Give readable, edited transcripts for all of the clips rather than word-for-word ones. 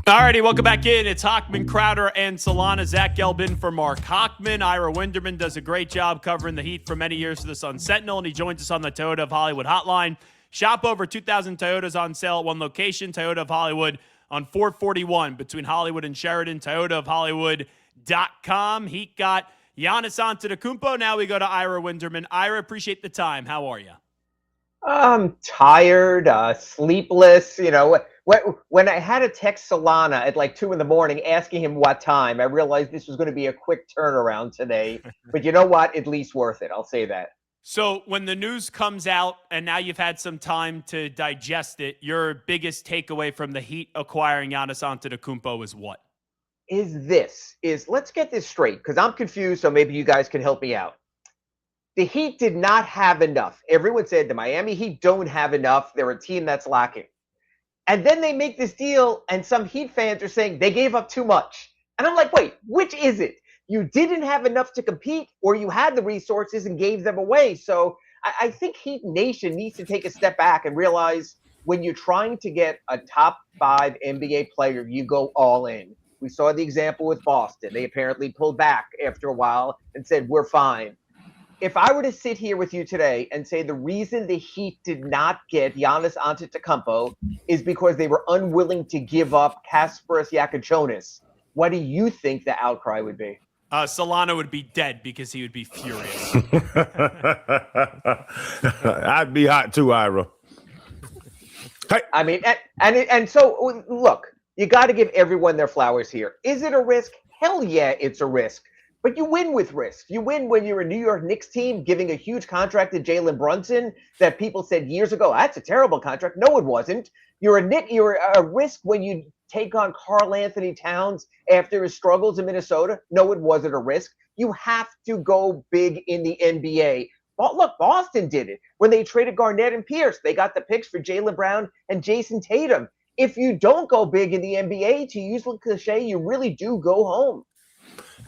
Alrighty, welcome back in. It's Hochman, Crowder, and Solana. Zach Gelb in for Mark Hochman. Ira Winderman does a great job covering the Heat for many years for the Sun Sentinel, and he joins us on the Toyota of Hollywood hotline. Shop over 2,000 Toyotas on sale at one location, Toyota of Hollywood on 441 between Hollywood and Sheridan, toyotaofhollywood.com. Heat got Giannis Antetokounmpo. Now we go to Ira Winderman. Ira, appreciate the time. How are you? I'm tired, sleepless. When I had to text Solana at like 2 a.m. asking him what time, I realized this was going to be a quick turnaround today. But you know what? At least worth it. I'll say that. So when the news comes out and now you've had some time to digest it, your biggest takeaway from the Heat acquiring Giannis Antetokounmpo is what? Let's get this straight, because I'm confused, so maybe you guys can help me out. The Heat did not have enough. Everyone said the Miami Heat don't have enough. They're a team that's lacking. And then they make this deal, and some Heat fans are saying they gave up too much. And I'm like, wait, which is it? You didn't have enough to compete, or you had the resources and gave them away. So I think Heat Nation needs to take a step back and realize when you're trying to get a top 5 NBA player, you go all in. We saw the example with Boston. They apparently pulled back after a while and said, we're fine. If I were to sit here with you today and say the reason the Heat did not get Giannis Antetokounmpo is because they were unwilling to give up Kasparas Giacochonis, what do you think the outcry would be? Solana would be dead because he would be furious. I'd be hot too, Ira. Hey. I mean, and so, look, you got to give everyone their flowers here. Is it a risk? Hell yeah, it's a risk. But you win with risk. You win when you're a New York Knicks team giving a huge contract to Jalen Brunson that people said years ago, that's a terrible contract. No, it wasn't. You're a risk when you take on Karl Anthony Towns after his struggles in Minnesota. No, it wasn't a risk. You have to go big in the NBA. Well, look, Boston did it. When they traded Garnett and Pierce, they got the picks for Jaylen Brown and Jason Tatum. If you don't go big in the NBA, to use the cliche, you really do go home.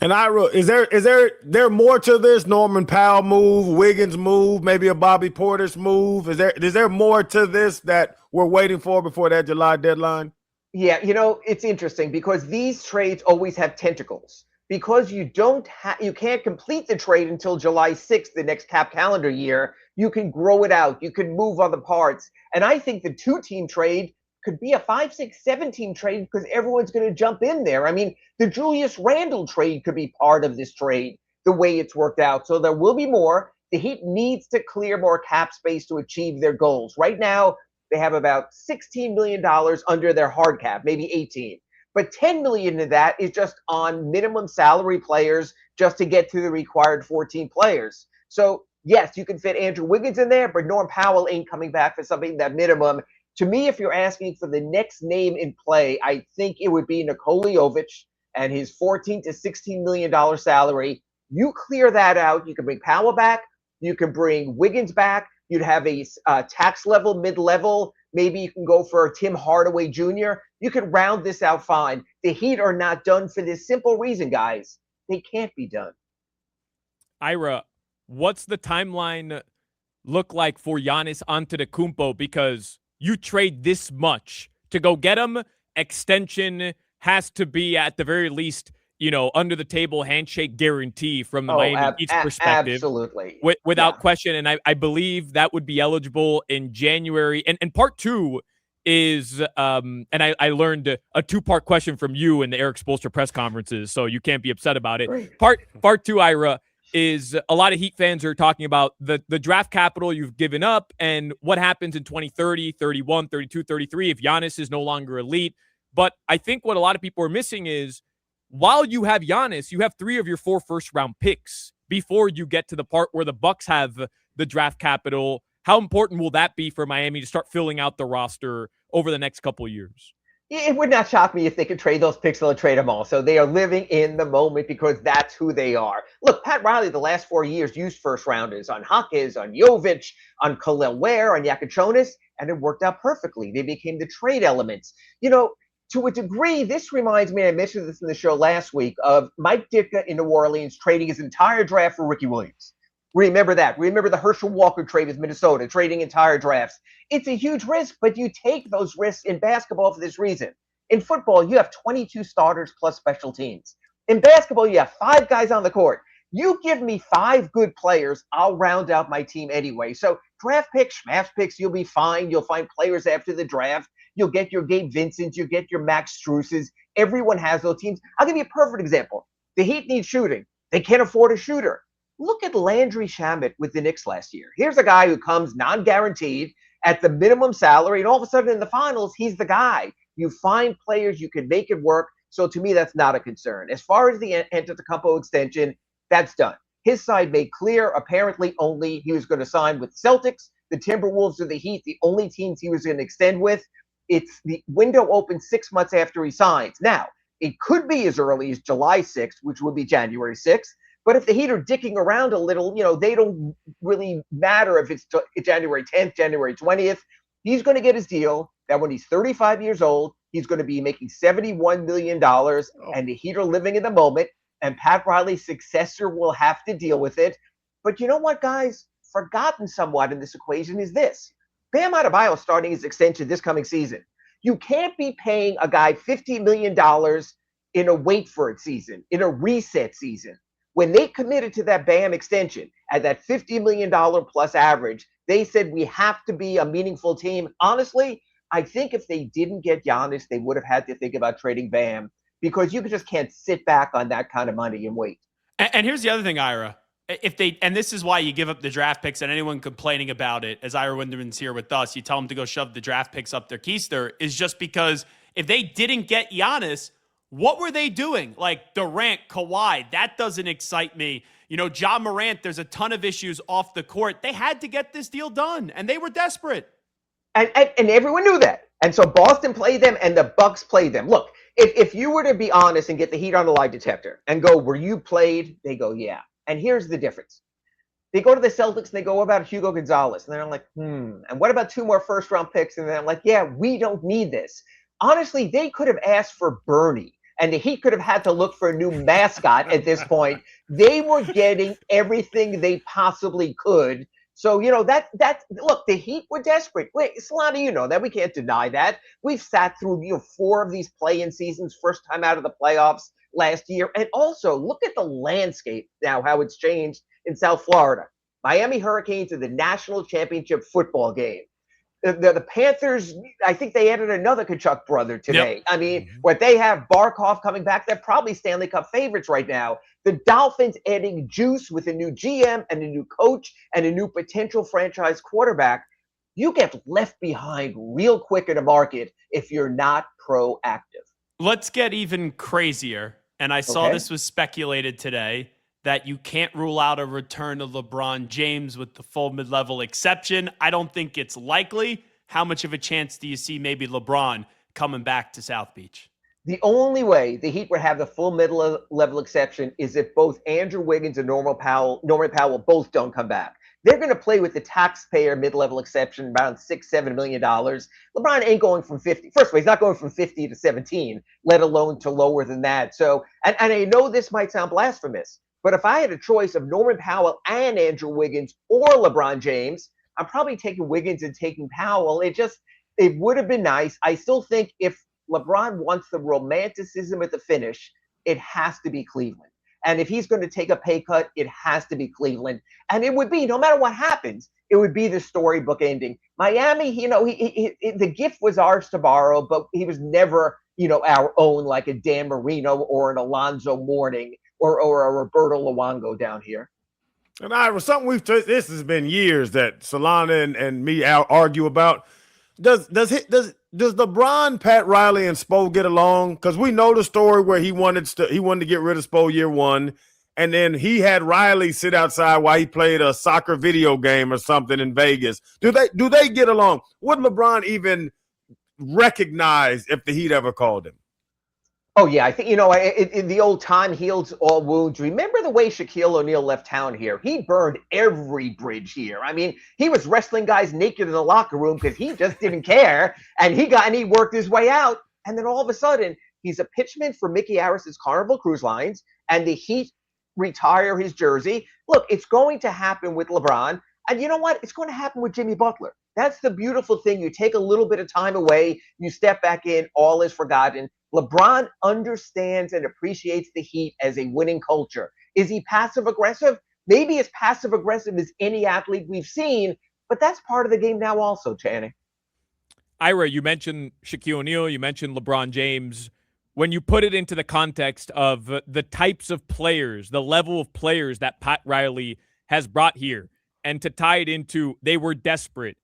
And Ira, is there more to this Norman Powell move, Wiggins move, maybe a Bobby Portis move? Is there more to this that we're waiting for before that July deadline? Yeah, it's interesting because these trades always have tentacles. Because you can't complete the trade until July 6th, the next cap calendar year. You can grow it out. You can move other parts. And I think the 2-team trade could be a 5, 6, 7-team trade because everyone's going to jump in there. I mean, the Julius Randle trade could be part of this trade, the way it's worked out. So there will be more. The Heat needs to clear more cap space to achieve their goals. Right now, they have about $16 million under their hard cap, maybe 18. But $10 million of that is just on minimum salary players just to get to the required 14 players. So, yes, you can fit Andrew Wiggins in there, but Norm Powell ain't coming back for something that minimum. To me, if you're asking for the next name in play, I think it would be Nikola Jovic and his $14 to $16 million salary. You clear that out. You can bring Powell back. You can bring Wiggins back. You'd have a tax level, mid-level. Maybe you can go for Tim Hardaway Jr. You can round this out fine. The Heat are not done for this simple reason, guys. They can't be done. Ira, what's the timeline look like for Giannis Antetokounmpo? Because you trade this much to go get him, extension has to be at the very least, under the table handshake guarantee from the Miami Heat's perspective. Absolutely. Without question. And I believe that would be eligible in January. And part 2 is, and I learned a 2-part question from you in the Eric Spoelstra press conferences, so you can't be upset about it. Great. Part 2, Ira, is a lot of Heat fans are talking about the draft capital you've given up and what happens in 2030, 31, 32, 33 if Giannis is no longer elite. But I think what a lot of people are missing is while you have Giannis, you have 3 of your 4 first-round picks before you get to the part where the Bucks have the draft capital. How important will that be for Miami to start filling out the roster over the next couple of years? It would not shock me if they could trade those picks. They'll trade them all. So they are living in the moment because that's who they are. Look, Pat Riley, the last 4 years, used first-rounders on Hawkins, on Jovic, on Khalil Ware, on Giacochonis, and it worked out perfectly. They became the trade elements. To a degree, this reminds me, I mentioned this in the show last week, of Mike Ditka in New Orleans trading his entire draft for Ricky Williams. Remember that. Remember the Herschel Walker trade with Minnesota, trading entire drafts. It's a huge risk, but you take those risks in basketball for this reason. In football, you have 22 starters plus special teams. In basketball, you have 5 guys on the court. You give me 5 good players, I'll round out my team anyway. So draft picks, smash picks, you'll be fine. You'll find players after the draft. You'll get your Gabe Vincents. You'll get your Max Struses. Everyone has those teams. I'll give you a perfect example. The Heat need shooting. They can't afford a shooter. Look at Landry Shamet with the Knicks last year. Here's a guy who comes non-guaranteed at the minimum salary, and all of a sudden in the finals, he's the guy. You find players, you can make it work. So to me, that's not a concern. As far as the Antetokounmpo extension, that's done. His side made clear, apparently only he was going to sign with Celtics, the Timberwolves, or the Heat, the only teams he was going to extend with. It's the window opens 6 months after he signs. Now, it could be as early as July 6th, which would be January 6th. But if the Heat are dicking around a little, they don't really matter if it's January 10th, January 20th. He's going to get his deal that when he's 35 years old, he's going to be making $71 million, and the Heat are living in the moment, and Pat Riley's successor will have to deal with it. But you know what, guys? Forgotten somewhat in this equation is this. Bam Adebayo starting his extension this coming season. You can't be paying a guy $50 million in a wait for it season, in a reset season. When they committed to that Bam extension at that $50 million plus average, they said we have to be a meaningful team. Honestly, I think if they didn't get Giannis, they would have had to think about trading Bam, because you just can't sit back on that kind of money and wait. And here's the other thing, Ira. And this is why you give up the draft picks, and anyone complaining about it, as Ira Winderman's here with us, you tell them to go shove the draft picks up their keister, is just because if they didn't get Giannis, what were they doing? Like Durant, Kawhi, that doesn't excite me. Ja Morant, there's a ton of issues off the court. They had to get this deal done, and they were desperate. And everyone knew that. And so Boston played them, and the Bucks played them. Look, if you were to be honest and get the Heat on the lie detector and go, were you played? They go, yeah. And here's the difference. They go to the Celtics and they go, what about Hugo Gonzalez? And they're like, And what about 2 more first-round picks? And then I'm like, yeah, we don't need this. Honestly, they could have asked for Bernie, and the Heat could have had to look for a new mascot at this point. They were getting everything they possibly could. So, look, the Heat were desperate. Wait, Solana, you know that. We can't deny that. We've sat through 4 of these play-in seasons, first time out of the playoffs last year. And also, look at the landscape now, how it's changed in South Florida. Miami Hurricanes are the national championship football game. The Panthers, I think they added another Kachuk brother today. Yep. I mean, what they have, Barkov coming back, they're probably Stanley Cup favorites right now. The Dolphins adding juice with a new GM and a new coach and a new potential franchise quarterback. You get left behind real quick in a market if you're not proactive. Let's get even crazier. And I saw this was speculated today, that you can't rule out a return of LeBron James with the full mid-level exception. I don't think it's likely. How much of a chance do you see maybe LeBron coming back to South Beach? The only way the Heat would have the full mid-level exception is if both Andrew Wiggins and Norman Powell both don't come back. They're going to play with the taxpayer mid-level exception, around $6-7 million. LeBron ain't going from 50. First of all, he's not going from 50 to 17, let alone to lower than that. So, and I know this might sound blasphemous, but if I had a choice of Norman Powell and Andrew Wiggins or LeBron James, I'm probably taking Wiggins and taking Powell. It would have been nice. I still think if LeBron wants the romanticism at the finish, it has to be Cleveland. And if he's going to take a pay cut, it has to be Cleveland. And it would be, no matter what happens, it would be the storybook ending. Miami, the gift was ours to borrow, but he was never, our own, like a Dan Marino or an Alonzo Mourning or a Roberto Luongo down here. And Ira, something this has been years that Solana and me argue about. Does LeBron, Pat Riley, and Spo get along? Because we know the story where he wanted to get rid of Spo year 1, and then he had Riley sit outside while he played a soccer video game or something in Vegas. Do they get along? Would LeBron even recognize if the Heat ever called him? Oh, yeah. I think, in the old time heals all wounds. Remember the way Shaquille O'Neal left town here? He burned every bridge here. I mean, he was wrestling guys naked in the locker room because he just didn't care. And he worked his way out. And then all of a sudden, he's a pitchman for Mickey Harris's Carnival Cruise Lines, and the Heat retire his jersey. Look, it's going to happen with LeBron. And you know what? It's going to happen with Jimmy Butler. That's the beautiful thing. You take a little bit of time away, you step back in, all is forgotten. LeBron understands and appreciates the Heat as a winning culture. Is he passive aggressive? Maybe as passive aggressive as any athlete we've seen, but that's part of the game now also, Channing. Ira, you mentioned Shaquille O'Neal, you mentioned LeBron James. When you put it into the context of the types of players, the level of players that Pat Riley has brought here, and to tie it into they were desperate,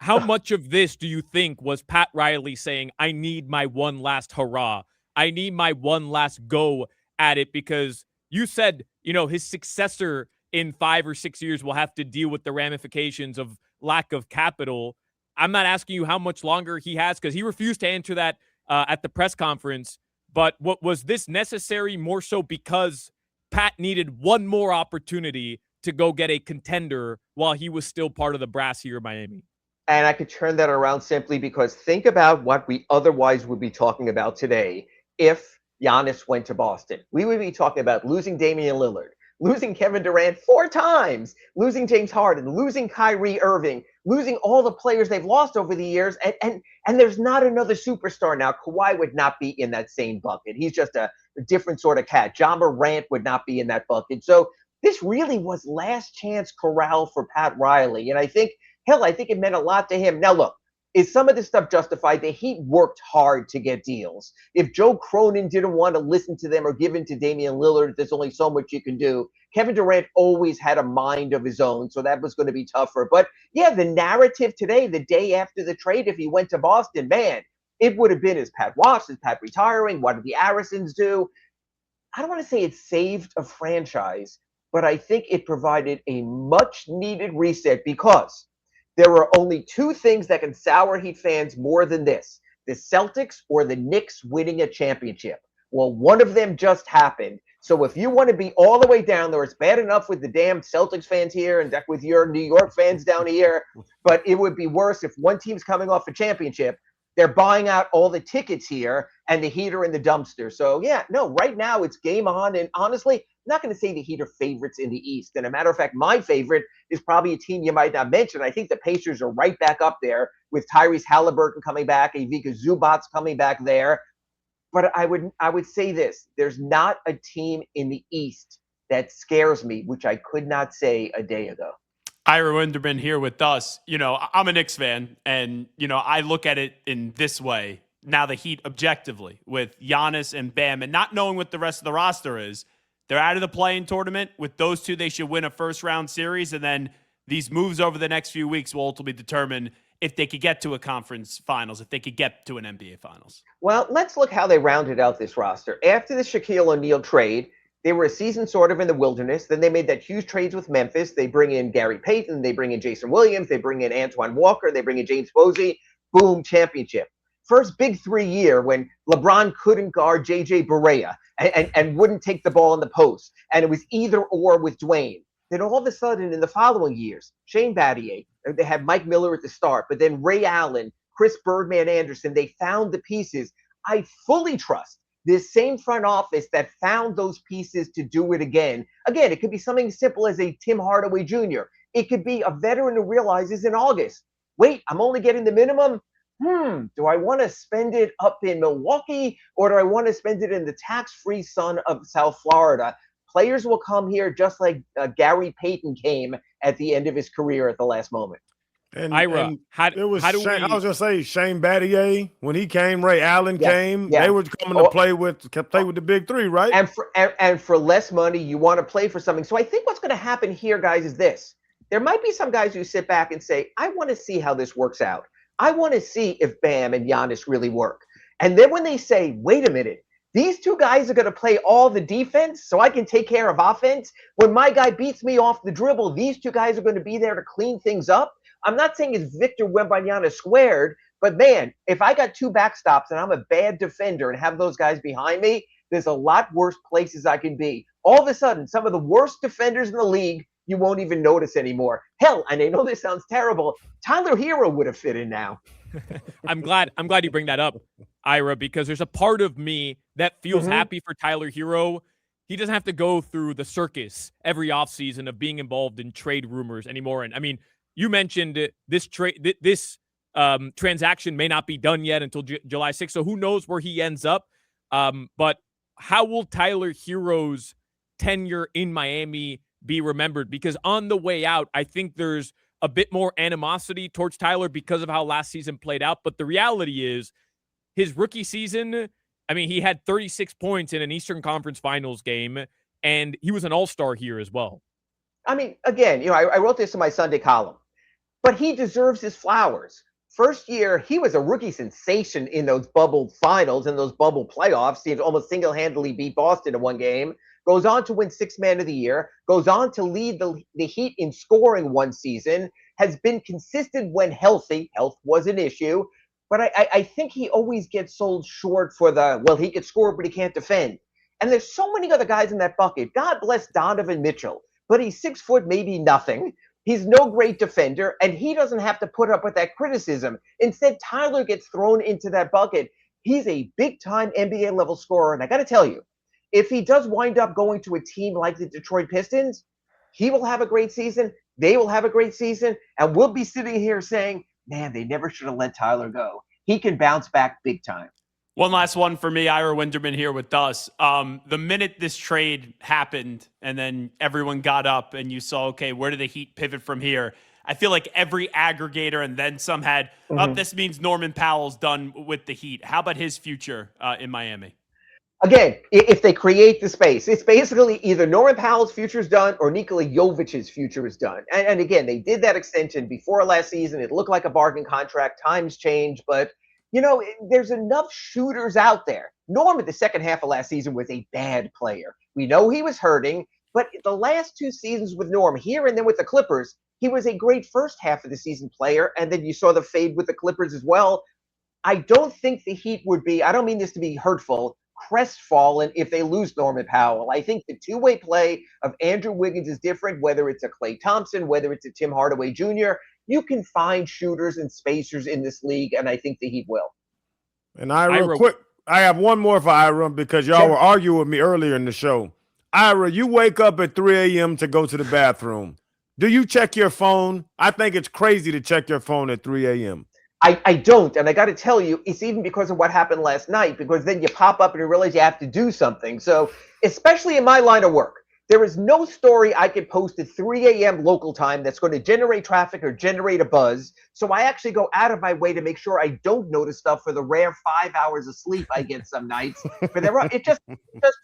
how much of this do you think was Pat Riley saying, I need my one last hurrah? I need my one last go at it? Because you said, his successor in 5 or 6 years will have to deal with the ramifications of lack of capital. I'm not asking you how much longer he has, because he refused to answer that at the press conference. But what was this necessary more so because Pat needed one more opportunity to go get a contender while he was still part of the brass here in Miami? And I could turn that around simply because think about what we otherwise would be talking about today if Giannis went to Boston. We would be talking about losing Damian Lillard, losing Kevin Durant 4 times, losing James Harden, losing Kyrie Irving, losing all the players they've lost over the years. And there's not another superstar now. Kawhi would not be in that same bucket. He's just a different sort of cat. Ja Morant would not be in that bucket. So this really was last chance corral for Pat Riley. And I think it meant a lot to him. Now, look, is some of this stuff justified? The Heat worked hard to get deals. If Joe Cronin didn't want to listen to them or give in to Damian Lillard, there's only so much you can do. Kevin Durant always had a mind of his own, so that was going to be tougher. But, yeah, the narrative today, the day after the trade, if he went to Boston, man, it would have been, is Pat washed? Is Pat retiring? What did the Arisons do? I don't want to say it saved a franchise, but I think it provided a much-needed reset because there are only 2 things that can sour Heat fans more than this: the Celtics or the Knicks winning a championship. Well, one of them just happened. So if you want to be all the way down there, it's bad enough with the damn Celtics fans here and with your New York fans down here, but it would be worse if one team's coming off a championship. They're buying out all the tickets here, and the Heat are in the dumpster. So, yeah, no, right now it's game on. And honestly, I'm not going to say the Heat are favorites in the East. And a matter of fact, my favorite is probably a team you might not mention. I think the Pacers are right back up there with Tyrese Halliburton coming back, Ivica Zubac's coming back there. But I would say this: there's not a team in the East that scares me, which I could not say a day ago. Ira Winderman here with us. I'm a Knicks fan, and, I look at it in this way. Now the Heat objectively with Giannis and Bam, and not knowing what the rest of the roster is, they're out of the play-in tournament. With those 2, they should win a first-round series, and then these moves over the next few weeks will ultimately determine if they could get to a conference finals, if they could get to an NBA finals. Well, let's look how they rounded out this roster. After the Shaquille O'Neal trade, they were a season sort of in the wilderness. Then they made that huge trades with Memphis. They bring in Gary Payton. They bring in Jason Williams. They bring in Antoine Walker. They bring in James Posey. Boom, championship. First big 3 year when LeBron couldn't guard J.J. Barea and wouldn't take the ball in the post. And it was either or with Dwayne. Then all of a sudden in the following years, Shane Battier, they had Mike Miller at the start, but then Ray Allen, Chris Birdman Anderson, they found the pieces. I fully trust this same front office that found those pieces to do it again. Again, it could be something simple as a Tim Hardaway Jr. It could be a veteran who realizes in August, wait, I'm only getting the minimum. Do I want to spend it up in Milwaukee, or do I want to spend it in the tax-free sun of South Florida? Players will come here just like Gary Payton came at the end of his career at the last moment. And, Ira, I was going to say Shane Battier, when he came, Ray Allen came. Yeah. They were coming to play with the big 3, right? And for less money, you want to play for something. So I think what's going to happen here, guys, is this. There might be some guys who sit back and say, I want to see how this works out. I want to see if Bam and Giannis really work. And then when they say, wait a minute, these 2 guys are going to play all the defense so I can take care of offense. When my guy beats me off the dribble, these 2 guys are going to be there to clean things up. I'm not saying it's Victor Wembanyama squared, but man, if I got 2 backstops and I'm a bad defender and have those guys behind me, there's a lot worse places I can be. All of a sudden, some of the worst defenders in the league, you won't even notice anymore. Hell, and I know this sounds terrible, Tyler Herro would have fit in now. I'm glad you bring that up, Ira, because there's a part of me that feels happy for Tyler Herro. He doesn't have to go through the circus every offseason of being involved in trade rumors anymore. And I mean, you mentioned this transaction may not be done yet until July 6th, so who knows where he ends up. But how will Tyler Herro's tenure in Miami be remembered? Because on the way out, I think there's a bit more animosity towards Tyler because of how last season played out. But the reality is his rookie season, I mean, he had 36 points in an Eastern Conference Finals game, and he was an all-star here as well. I mean, again, I wrote this in my Sunday column, but he deserves his flowers. First year, he was a rookie sensation in those bubble finals and those bubble playoffs. He almost single-handedly beat Boston in one game. Goes on to win Sixth Man of the Year. Goes on to lead the Heat in scoring one season. Has been consistent when healthy. Health was an issue. But I think he always gets sold short for he could score, but he can't defend. And there's so many other guys in that bucket. God bless Donovan Mitchell. But he's 6 foot, maybe nothing. He's no great defender, and he doesn't have to put up with that criticism. Instead, Tyler gets thrown into that bucket. He's a big-time NBA-level scorer, and I got to tell you, if he does wind up going to a team like the Detroit Pistons, he will have a great season, they will have a great season, and we'll be sitting here saying, man, they never should have let Tyler go. He can bounce back big time. One last one for me, Ira Winderman here with us. The minute this trade happened and then everyone got up and you saw, okay, where do the Heat pivot from here? I feel like every aggregator and then some had, this means Norman Powell's done with the Heat. How about his future in Miami? Again, if they create the space, it's basically either Norman Powell's future is done or Nikola Jovic's future is done. And again, they did that extension before last season. It looked like a bargain contract. Times change, but there's enough shooters out there. Norm, in the second half of last season, was a bad player. We know he was hurting, but the last 2 seasons with Norm, here and then with the Clippers, he was a great first half of the season player, and then you saw the fade with the Clippers as well. I don't think the Heat would be, I don't mean this to be hurtful, crestfallen if they lose Norman Powell. I think the two-way play of Andrew Wiggins is different, whether it's a Klay Thompson, whether it's a Tim Hardaway Jr., you can find shooters and spacers in this league, and I think the Heat will. And Ira, quick, I have one more for Ira because y'all were arguing with me earlier in the show. Ira, you wake up at 3 a.m. to go to the bathroom. Do you check your phone? I think it's crazy to check your phone at 3 a.m. I don't, and I got to tell you, it's even because of what happened last night, because then you pop up and you realize you have to do something. So, especially in my line of work, there is no story I could post at 3 a.m. local time that's going to generate traffic or generate a buzz. So I actually go out of my way to make sure I don't notice stuff for the rare 5 hours of sleep I get some nights. But it's just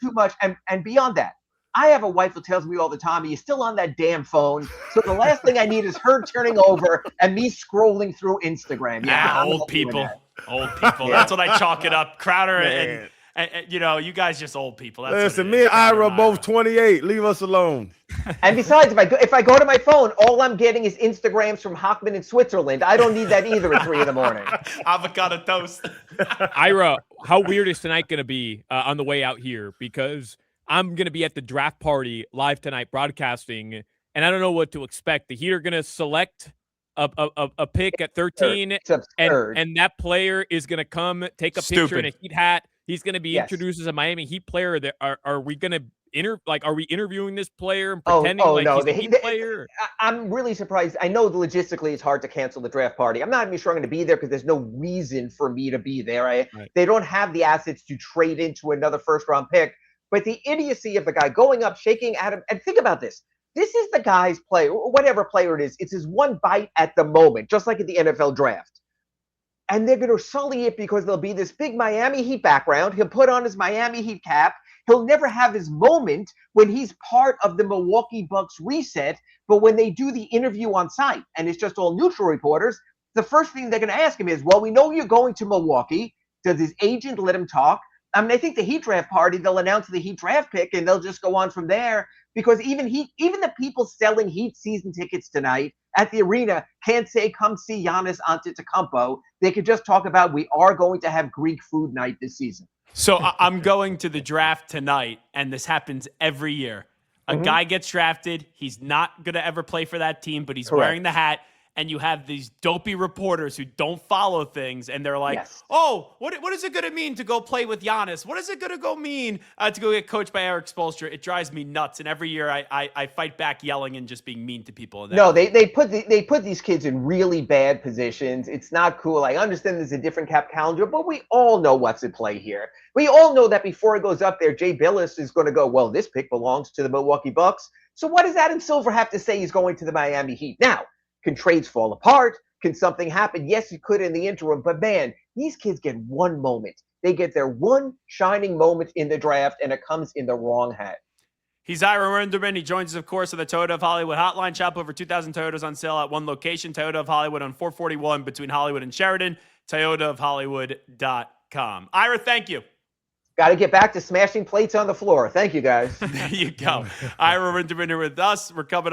too much. And beyond that, I have a wife who tells me all the time, are you still on that damn phone? So the last thing I need is her turning over and me scrolling through Instagram. Yeah, old people. Old people. That's what I chalk it up. Crowder and you guys just old people. That's listen, me and Ira are both 28. Leave us alone. And besides, if I go to my phone, all I'm getting is Instagrams from Hochman in Switzerland. I don't need that either at 3 a.m. Avocado toast. Ira, how weird is tonight going to be on the way out here? Because I'm going to be at the draft party live tonight broadcasting, and I don't know what to expect. The Heat are going to select a pick at 13, and that player is going to come take a picture in a Heat hat. He's going to be introduced as a Miami Heat player. Are we going to are we interviewing this player and pretending he's a Heat player? I'm really surprised. I know logistically it's hard to cancel the draft party. I'm not even sure I'm going to be there because there's no reason for me to be there. They don't have the assets to trade into another first-round pick. But the idiocy of the guy going up, shaking at him, and think about this. This is the guy's player, whatever player it is. It's his one bite at the moment, just like at the NFL draft. And they're going to sully it because there'll be this big Miami Heat background. He'll put on his Miami Heat cap. He'll never have his moment when he's part of the Milwaukee Bucks reset. But when they do the interview on site, and it's just all neutral reporters, the first thing they're going to ask him is, well, we know you're going to Milwaukee. Does his agent let him talk? I mean, I think the Heat draft party, they'll announce the Heat draft pick, and they'll just go on from there. Because even the people selling Heat season tickets tonight at the arena can't say, come see Giannis Antetokounmpo. They could just talk about, we are going to have Greek food night this season. So I'm going to the draft tonight, and this happens every year. A guy gets drafted. He's not going to ever play for that team, but he's wearing the hat. and you have these dopey reporters who don't follow things, and they're like, Yes. oh, what is it going to mean to go play with Giannis? What is it going to go mean to go get coached by Eric Spoelstra? It drives me nuts, and every year I fight back yelling and just being mean to people. No, they put these kids in really bad positions. It's not cool. I understand there's a different cap calendar, but we all know what's at play here. We all know that before it goes up there, Jay Billis is going to go, well, this pick belongs to the Milwaukee Bucks. So what does Adam Silver have to say he's going to the Miami Heat? Now, can trades fall apart? Can something happen? Yes, it could in the interim, but man, these kids get one moment. They get their one shining moment in the draft, and it comes in the wrong hat. He's Ira Winderman. He joins us, of course, on the Toyota of Hollywood hotline. Shop over 2,000 Toyotas on sale at one location, Toyota of Hollywood on 441 between Hollywood and Sheridan, toyotaofhollywood.com. Ira, thank you. Got to get back to smashing plates on the floor. Thank you, guys. There you go. Ira Winderman here with us. We're coming up.